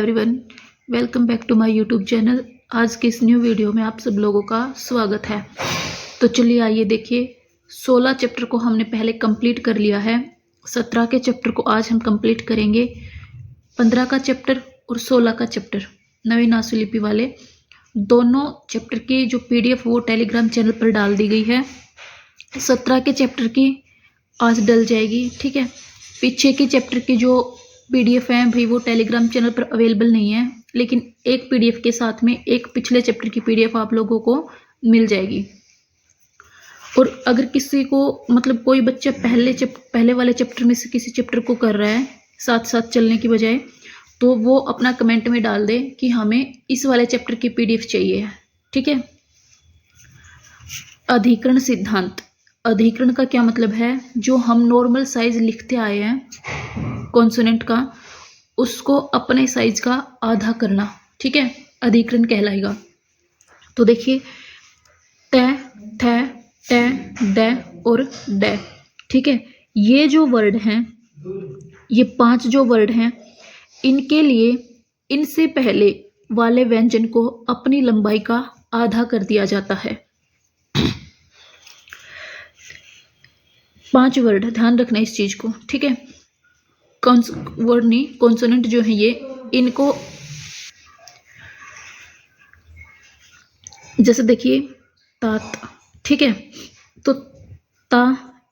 Everyone, welcome back to my YouTube channel. आज के इस न्यू वीडियो में आप सब लोगों का स्वागत है। तो चलिए आइए देखिए, 16 चैप्टर को हमने पहले कंप्लीट कर लिया है। 17 के चैप्टर को आज हम कंप्लीट करेंगे। 15 का चैप्टर और 16 का चैप्टर नवीन आशुलिपि वाले दोनों चैप्टर की जो PDF वो टेलीग्राम चैनल पर डाल दी गई है। 17 के चैप्टर की आज डल जाएगी, ठीक है। पीछे के चैप्टर की जो PDF है भाई वो टेलीग्राम चैनल पर अवेलेबल नहीं है, लेकिन एक PDF के साथ में एक पिछले चैप्टर की PDF आप लोगों को मिल जाएगी। और अगर किसी को मतलब कोई बच्चा पहले वाले चैप्टर में से किसी चैप्टर को कर रहा है साथ साथ चलने की बजाय, तो वो अपना कमेंट में डाल दे कि हमें इस वाले चैप्टर की PDF चाहिए, ठीक है। अधिकरण सिद्धांत। अधिकरण का क्या मतलब है? जो हम नॉर्मल साइज लिखते आए हैं कॉन्सोनेंट का, उसको अपने साइज का आधा करना, ठीक है, अधिकरण कहलाएगा। तो देखिए, त, थ, ट, ड और ड, ठीक है। ये जो वर्ड हैं, ये 5 जो वर्ड हैं, इनके लिए इनसे पहले वाले व्यंजन को अपनी लंबाई का आधा कर दिया जाता है। 5 वर्ड, ध्यान रखना इस चीज को, ठीक है। वर्ड नहीं, कॉन्सोनेंट जो है ये, इनको जैसे देखिए तात, ठीक है। तो ता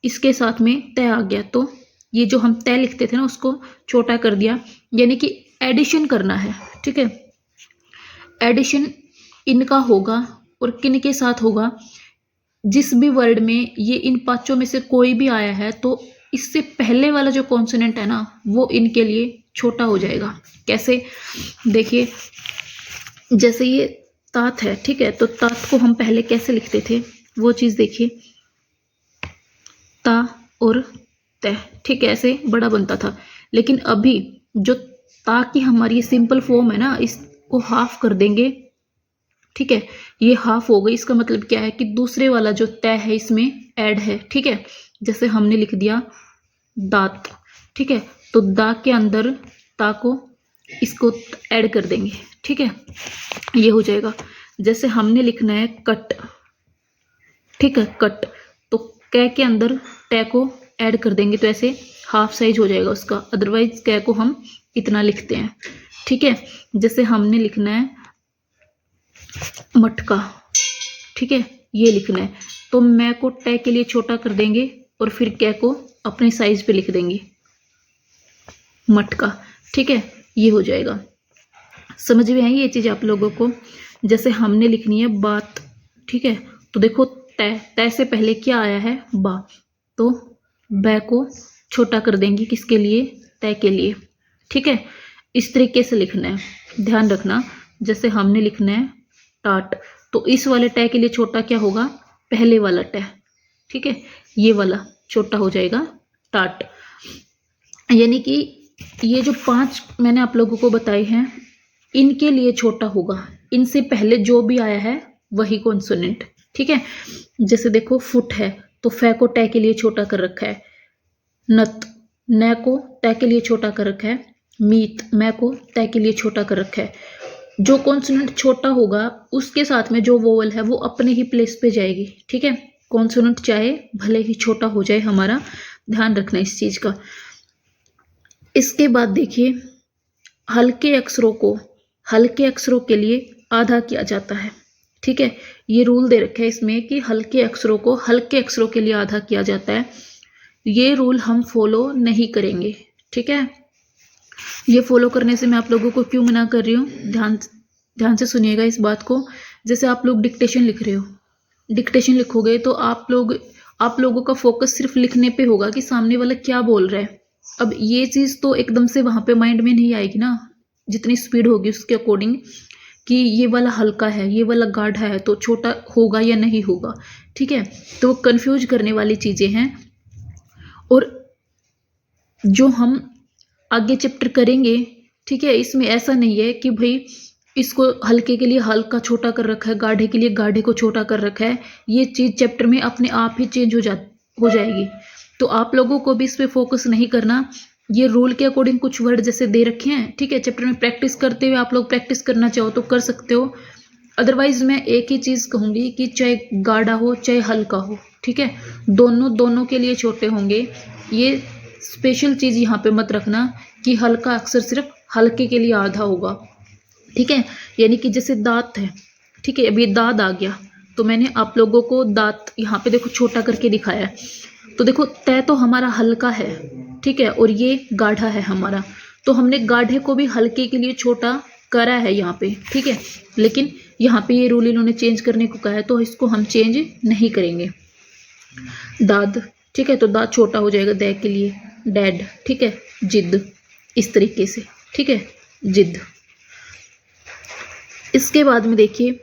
इसके साथ में त आ गया, तो ये जो हम त लिखते थे ना उसको छोटा कर दिया, यानी कि एडिशन करना है, ठीक है। एडिशन इनका होगा और किन के साथ होगा? जिस भी वर्ड में ये इन 5 में से कोई भी आया है तो इससे पहले वाला जो कॉन्सोनेंट है ना वो इनके लिए छोटा हो जाएगा। कैसे? देखिए, जैसे ये तात है, ठीक है, तो तात को हम पहले कैसे लिखते थे वो चीज देखिए, ता और त, ठीक है, ऐसे बड़ा बनता था। लेकिन अभी जो ता की हमारी सिंपल फॉर्म है ना, इसको हाफ कर देंगे, ठीक है, ये हाफ हो गई। इसका मतलब क्या है कि दूसरे वाला जो त है इसमें ऐड है, ठीक है। जैसे हमने लिख दिया दांत, ठीक है, तो दा के अंदर ता को इसको ऐड कर देंगे, ठीक है, ये हो जाएगा। जैसे हमने लिखना है कट, ठीक है, कट, तो क के अंदर ट को ऐड कर देंगे, तो ऐसे हाफ साइज हो जाएगा उसका। अदरवाइज क को हम इतना लिखते हैं, ठीक है। जैसे हमने लिखना है मटका, ठीक है, ये लिखना है, तो मैं को ट के लिए छोटा कर देंगे और फिर क को अपने साइज पे लिख देंगे, मटका, ठीक है, ये हो जाएगा। समझ में आई ये चीज आप लोगों को? जैसे हमने लिखनी है बात, ठीक है, तो देखो त से पहले क्या आया है? बा, तो ब को छोटा कर देंगे, किसके लिए? त के लिए, ठीक है। इस तरीके से लिखना है, ध्यान रखना। जैसे हमने लिखना है टाट, तो इस वाले ट के लिए छोटा क्या होगा? पहले वाला ट, ठीक है, ये वाला छोटा हो जाएगा टाट। यानी कि ये जो 5 मैंने आप लोगों को बताए हैं, इनके लिए छोटा होगा, इनसे पहले जो भी आया है वही कॉन्सोनेंट, ठीक है। जैसे देखो फुट है, तो फै को ट के लिए छोटा कर रखा है। नत, न को त के लिए छोटा कर रखा है। मीत, मैं को त के लिए छोटा कर रखा है। जो कॉन्सोनेंट छोटा होगा उसके साथ में जो वोवल है वो अपने ही प्लेस पे जाएगी, ठीक है। कॉन्सोनेंट चाहे भले ही छोटा हो जाए हमारा, ध्यान रखना इस चीज का। इसके बाद देखिए, हल्के अक्षरों को हल्के अक्षरों के लिए आधा किया जाता है, ठीक है। ये रूल दे रखा है इसमें कि हल्के अक्षरों को हल्के अक्षरों के लिए आधा किया जाता है। ये रूल हम फॉलो नहीं करेंगे, ठीक है। ये फॉलो करने से मैं आप लोगों को क्यों मना कर रही हूँ, ध्यान से सुनिएगा इस बात को। जैसे आप लोग डिक्टेशन लिख रहे हो, डिक्टेशन लिखोगे तो आप लोगों का फोकस सिर्फ लिखने पे होगा कि सामने वाला क्या बोल रहा है। अब ये चीज तो एकदम से वहां पे माइंड में नहीं आएगी ना, जितनी स्पीड होगी उसके अकॉर्डिंग, कि ये वाला हल्का है, ये वाला गाढ़ा है, तो छोटा होगा या नहीं होगा, ठीक है। तो कंफ्यूज करने वाली चीजें हैं। और जो हम आगे चैप्टर करेंगे, ठीक है, इसमें ऐसा नहीं है कि भाई इसको हल्के के लिए हल्का छोटा कर रखा है, गाढ़े के लिए गाढ़े को छोटा कर रखा है। ये चीज चैप्टर में अपने आप ही चेंज हो जाएगी। तो आप लोगों को भी इस पे फोकस नहीं करना ये रूल के अकॉर्डिंग कुछ वर्ड जैसे दे रखे हैं, ठीक है। चैप्टर में प्रैक्टिस करते हुए आप लोग प्रैक्टिस करना चाहो तो कर सकते हो। अदरवाइज मैं एक ही चीज़ कहूँगी कि चाहे गाढ़ा हो चाहे हल्का हो, ठीक है, दोनों के लिए छोटे होंगे। ये स्पेशल चीज़ यहाँ पे मत रखना कि हल्का अक्सर सिर्फ हल्के के लिए आधा होगा, ठीक है। यानी कि जैसे दांत है, ठीक है, अभी दाद आ गया तो मैंने आप लोगों को दांत यहाँ पे देखो छोटा करके दिखाया है। तो देखो तय तो हमारा हल्का है, ठीक है, और ये गाढ़ा है हमारा, तो हमने गाढ़े को भी हल्के के लिए छोटा करा है यहाँ पे, ठीक है। लेकिन यहाँ पे ये रूल इन्होंने चेंज करने को कहा है तो इसको हम चेंज नहीं करेंगे। दाद, ठीक है, तो दाद छोटा हो जाएगा दै के लिए, डैड, ठीक है। जिद, इस तरीके से, ठीक है, जिद। इसके बाद में देखिए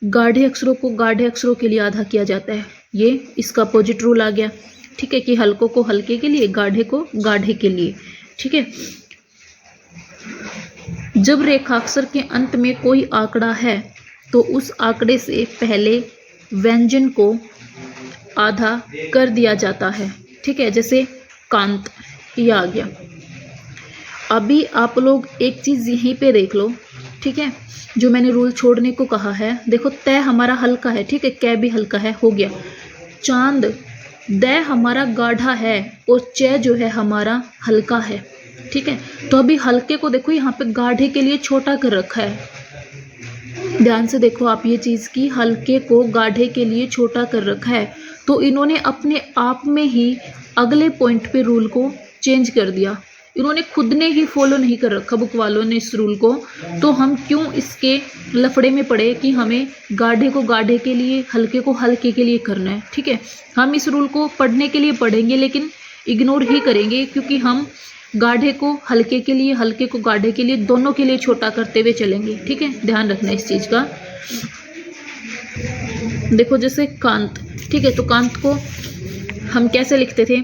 गाढ़े अक्षरों को गाढ़े अक्षरों के लिए आधा किया जाता है। ये इसका अपोजिट रूल आ गया, ठीक है, कि हल्कों को हल्के के लिए, गाढ़े को गाढ़े के लिए, ठीक है। जब रेखाक्षर के अंत में कोई आंकड़ा है तो उस आंकड़े से पहले व्यंजन को आधा कर दिया जाता है, ठीक है। जैसे कांत, ये आ गया। अभी आप लोग एक चीज़ यहीं पे देख लो, ठीक है, जो मैंने रूल छोड़ने को कहा है। देखो तय हमारा हल्का है, ठीक है, कै भी हल्का है, हो गया। चांद, दै हमारा गाढ़ा है और च जो है हमारा हल्का है, ठीक है। तो अभी हल्के को देखो यहाँ पे गाढ़े के लिए छोटा कर रखा है। ध्यान से देखो आप ये चीज़ की, हल्के को गाढ़े के लिए छोटा कर रखा है। तो इन्होंने अपने आप में ही अगले पॉइंट पे रूल को चेंज कर दिया। इन्होंने खुद ने ही फॉलो नहीं कर रखा बुक वालों ने इस रूल को, तो हम क्यों इसके लफड़े में पड़े कि हमें गाढ़े को गाढ़े के लिए, हल्के को हल्के के लिए करना है, ठीक है। हम इस रूल को पढ़ने के लिए पढ़ेंगे लेकिन इग्नोर ही करेंगे, क्योंकि हम गाढ़े को हल्के के लिए, हल्के को गाढ़े के लिए, दोनों के लिए छोटा करते हुए चलेंगे, ठीक है। ध्यान रखना इस चीज़ का। देखो जैसे कांत, ठीक है, तो कांत को हम कैसे लिखते थे,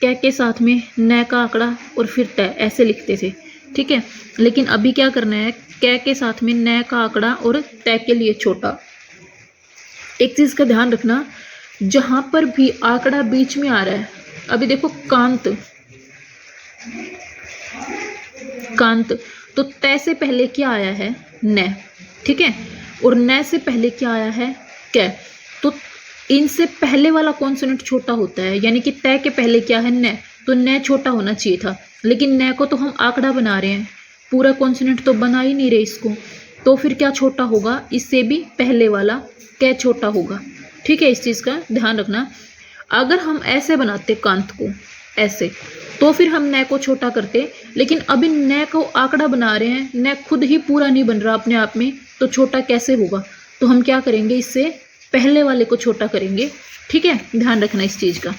कै के साथ में न का आंकड़ा और फिर तय, ऐसे लिखते थे, ठीक है। लेकिन अभी क्या करना है, कै के साथ में न का आंकड़ा और तय के लिए छोटा। एक चीज़ का ध्यान रखना, जहाँ पर भी आंकड़ा बीच में आ रहा है, अभी देखो कांत, कांत, तो तय से पहले क्या आया है, न, ठीक है, और न से पहले क्या आया है, कै। तो इनसे पहले वाला कॉन्सोनेंट छोटा होता है, यानी कि तय के पहले क्या है, न, तो न छोटा होना चाहिए था। लेकिन न को तो हम आंकड़ा बना रहे हैं, पूरा कॉन्सोनेंट तो बना ही नहीं रहे इसको, तो फिर क्या छोटा होगा, इससे भी पहले वाला कै छोटा होगा, ठीक है। इस चीज़ का ध्यान रखना। अगर हम ऐसे बनाते कांत को ऐसे, तो फिर हम न को छोटा करते, लेकिन अभी न को आंकड़ा बना रहे हैं, न खुद ही पूरा नहीं बन रहा अपने आप में, तो छोटा कैसे होगा। तो हम क्या करेंगे, इससे पहले वाले को छोटा करेंगे, ठीक है। ध्यान रखना इस चीज़ का।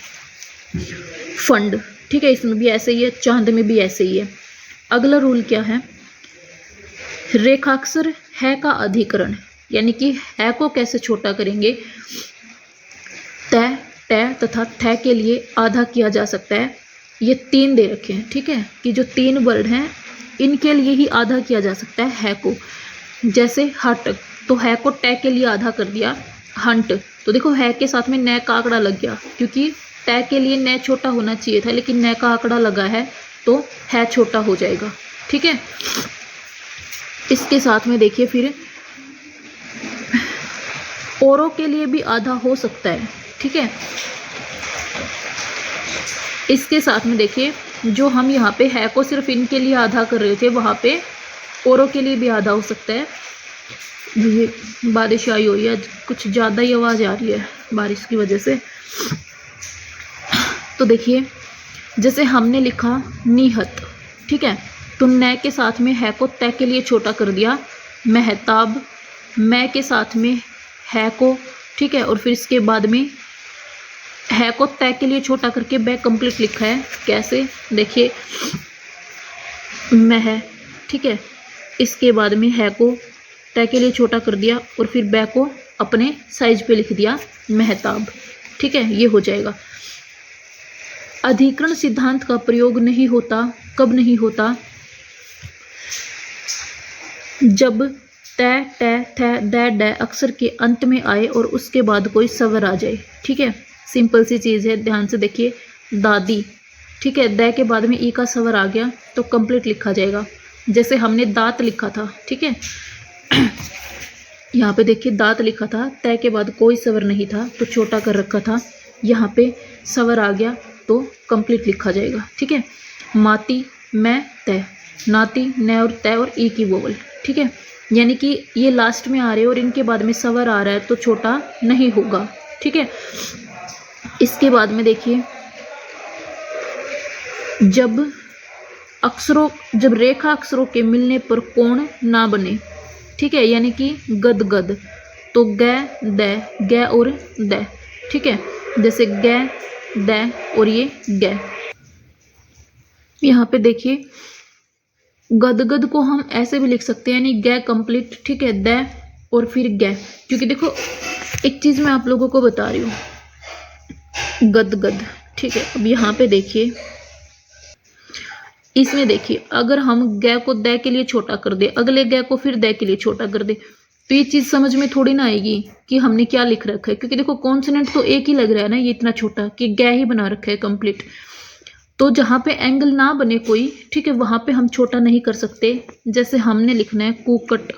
फंड, ठीक है, इसमें भी ऐसे ही है, चांद में भी ऐसे ही है। अगला रूल क्या है, रेखाक्षर है का अधिकरण, यानी कि है को कैसे छोटा करेंगे। तय, तय तथा थ के लिए आधा किया जा सकता है। ये तीन दे रखे हैं, ठीक है, कि जो तीन वर्ड हैं इनके लिए ही आधा किया जा सकता है को। जैसे हट, तो है को ट के लिए आधा कर दिया, हंट, तो देखो है के साथ में न का आंकड़ा लग गया, क्योंकि ट के लिए न छोटा होना चाहिए था, लेकिन न का आंकड़ा लगा है तो है छोटा हो जाएगा, ठीक है। इसके साथ में देखिए फिर औरों के लिए भी आधा हो सकता है, ठीक है। इसके साथ में देखिए जो हम यहाँ पे है को सिर्फ इनके लिए आधा कर रहे थे, वहाँ पे औरों के लिए भी आधा हो सकता है। ये बारिश आई हुई है, कुछ ज़्यादा ही आवाज़ आ रही है बारिश की वजह से। तो देखिए जैसे हमने लिखा निहत, ठीक है, तो न के साथ में है को तय के लिए छोटा कर दिया, महताब, मैं के साथ में है को, ठीक है, और फिर इसके बाद में है को तय के लिए छोटा करके बै कंप्लीट लिखा है। कैसे, देखिए मैं है, ठीक है, इसके बाद में है को तय के लिए छोटा कर दिया और फिर बै को अपने साइज पे लिख दिया महताब, ठीक है, ये हो जाएगा। अधिकरण सिद्धांत का प्रयोग नहीं होता, कब नहीं होता, जब तय, ट, थ, दै अक्षर के अंत में आए और उसके बाद कोई स्वर आ जाए, ठीक है। सिंपल सी चीज़ है, ध्यान से देखिए। दादी, ठीक है, द के बाद में ई का स्वर आ गया तो कंप्लीट लिखा जाएगा। जैसे हमने दांत लिखा था, ठीक है, यहाँ पे देखिए दांत लिखा था, तय के बाद कोई स्वर नहीं था तो छोटा कर रखा था, यहाँ पे स्वर आ गया तो कंप्लीट लिखा जाएगा। ठीक है, माती, मैं, तय, नाती, न और तय और ई की वोवल। ठीक है, यानी कि ये लास्ट में आ रहे हैं और इनके बाद में स्वर आ रहा है तो छोटा नहीं होगा। ठीक है, इसके बाद में देखिए जब रेखा अक्षरों के मिलने पर कोण ना बने, ठीक है, यानी कि गद गद, तो ग और द। ठीक है, जैसे ग द और ये ग। यहाँ पे देखिए गदगद को हम ऐसे भी लिख सकते हैं, यानी ग कंप्लीट। ठीक है, द और फिर ग, क्योंकि देखो एक चीज मैं आप लोगों को बता रही हूँ, गदगद। ठीक है, अब यहाँ पे देखिए, इसमें देखिए अगर हम ग को द के लिए छोटा कर दे, अगले ग को फिर द के लिए छोटा कर दे, तो ये चीज समझ में थोड़ी ना आएगी कि हमने क्या लिख रखा है, क्योंकि देखो कॉन्सोनेंट तो एक ही लग रहा है ना, ये इतना छोटा कि ग ही बना रखा है कंप्लीट। तो जहाँ पे एंगल ना बने कोई, ठीक है, वहां पे हम छोटा नहीं कर सकते। जैसे हमने लिखना है कुकट,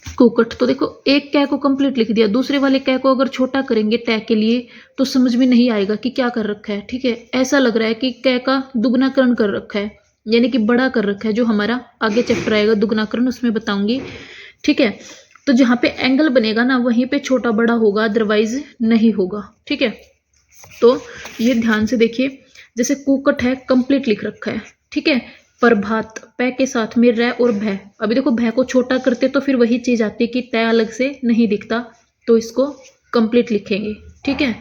कुकट, तो देखो एक कै को कंप्लीट लिख दिया, दूसरे वाले कै को अगर छोटा करेंगे टै के लिए तो समझ में नहीं आएगा कि क्या कर रखा है। ठीक है, ऐसा लग रहा है कि कै का दुगनाकरण कर रखा है, यानी कि बड़ा कर रखा है, जो हमारा आगे चैप्टर आएगा दुगनाकरण उसमें बताऊंगी। ठीक है, तो जहाँ पे एंगल बनेगा ना वहीं पे छोटा बड़ा होगा, अदरवाइज नहीं होगा। ठीक है, तो ये ध्यान से देखिए, जैसे कुकट है कंप्लीट लिख रखा है। ठीक है, प्रभात, पै के साथ में र और भय। अभी देखो भय को छोटा करते तो फिर वही चीज आती कि तय अलग से नहीं दिखता, तो इसको कंप्लीट लिखेंगे। ठीक है,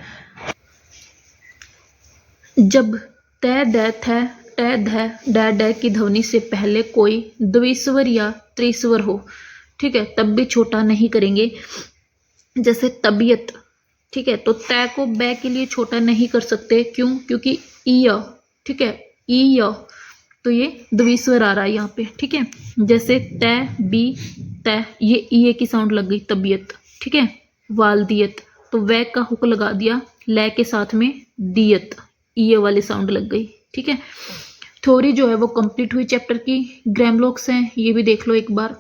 जब तय द थ टै ध ड की ध्वनि से पहले कोई द्विस्वर या त्रिस्वर हो, ठीक है, तब भी छोटा नहीं करेंगे। जैसे तबीयत, ठीक है, तो तय को बै के लिए छोटा नहीं कर सकते, क्यों? क्योंकि ई, ठीक है, ई, तो ये द्विस्वर आ रहा है यहाँ पे। ठीक है, जैसे तय बी तय, ये ई की साउंड लग गई, तबीयत। ठीक है, वालदियत, तो वै का हुक लगा दिया, लै के साथ में दियत, ई वाली साउंड लग गई। ठीक है, थ्योरी जो है वो कंप्लीट हुई चैप्टर की। ग्रामलोक्स हैं, ये भी देख लो एक बार।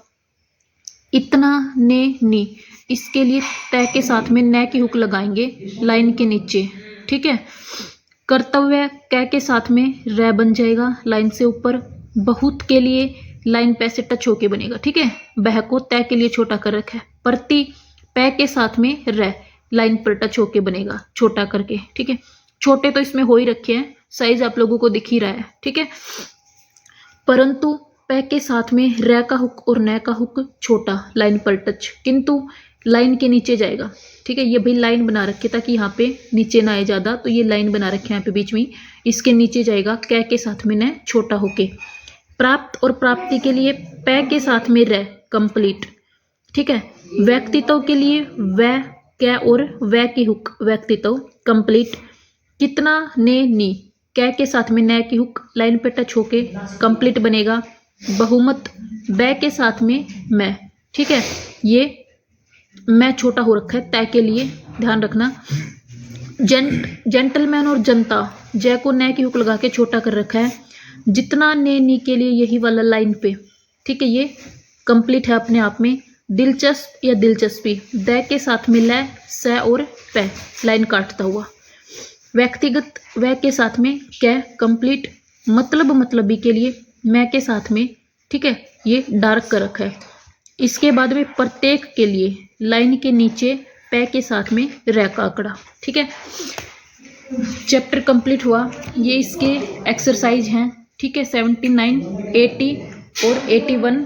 इतना ने नी, इसके लिए तय के साथ में न की हुक लगाएंगे लाइन के नीचे। ठीक है, कर्तव्य कै के साथ में रै बन जाएगा लाइन से ऊपर। बहुत के लिए लाइन पै से टच होके बनेगा। ठीक है, बह को तय के लिए छोटा कर रखा है। प्रति, पै के साथ में रै लाइन पर टच होके बनेगा छोटा करके। ठीक है, छोटे तो इसमें हो ही रखे हैं, साइज आप लोगों को दिख ही रहा है। ठीक है, परंतु पै के साथ में रै का हुक और न का हुक छोटा लाइन पर टच, किंतु लाइन के नीचे जाएगा। ठीक है, ये भी लाइन बना रखे ताकि यहाँ पे नीचे ना आए ज्यादा, तो ये लाइन बना रखे यहाँ पे बीच में, इसके नीचे जाएगा कै के साथ में न छोटा होके। प्राप्त और प्राप्ति के लिए पै के साथ में रै कंप्लीट। ठीक है, व्यक्तित्व के लिए वै कै और वै की हुक व्यक्तित्व कंप्लीट। कितना ने नी, कै के साथ में न की हुक लाइन पे टच होके कंप्लीट बनेगा। बहुमत, बै के साथ में मैं। ठीक है, ये मैं छोटा हो रखा है तय के लिए, ध्यान रखना। जेंटलमैन और जनता, जय को न की हुक लगा के छोटा कर रखा है। जितना ने नी के लिए यही वाला लाइन पे। ठीक है, ये कंप्लीट है अपने आप में। दिलचस्प या दिलचस्पी, द के साथ में लै स और पै लाइन काटता हुआ। व्यक्तिगत, वह के साथ में कै कंप्लीट। मतलब मतलबी के लिए मैं के साथ में, ठीक है, ये डार्क कर रखा है। इसके बाद में प्रत्येक के लिए लाइन के नीचे पै के साथ में रै का आंकड़ा। ठीक है, चैप्टर कंप्लीट हुआ। ये इसके एक्सरसाइज हैं। ठीक है, 79, 80 और 81,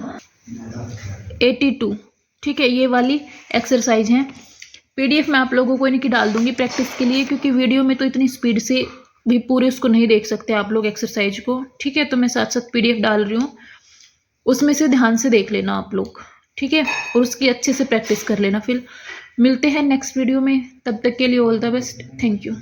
82। ठीक है, ये वाली एक्सरसाइज हैं। पीडीएफ मैं आप लोगों को इनकी डाल दूंगी प्रैक्टिस के लिए, क्योंकि वीडियो में तो इतनी स्पीड से भी पूरे उसको नहीं देख सकते आप लोग एक्सरसाइज को। ठीक है, तो मैं साथ साथ पीडीएफ डाल रही हूँ, उसमें से ध्यान से देख लेना आप लोग। ठीक है, और उसकी अच्छे से प्रैक्टिस कर लेना। फिर मिलते हैं नेक्स्ट वीडियो में, तब तक के लिए all the best, thank you.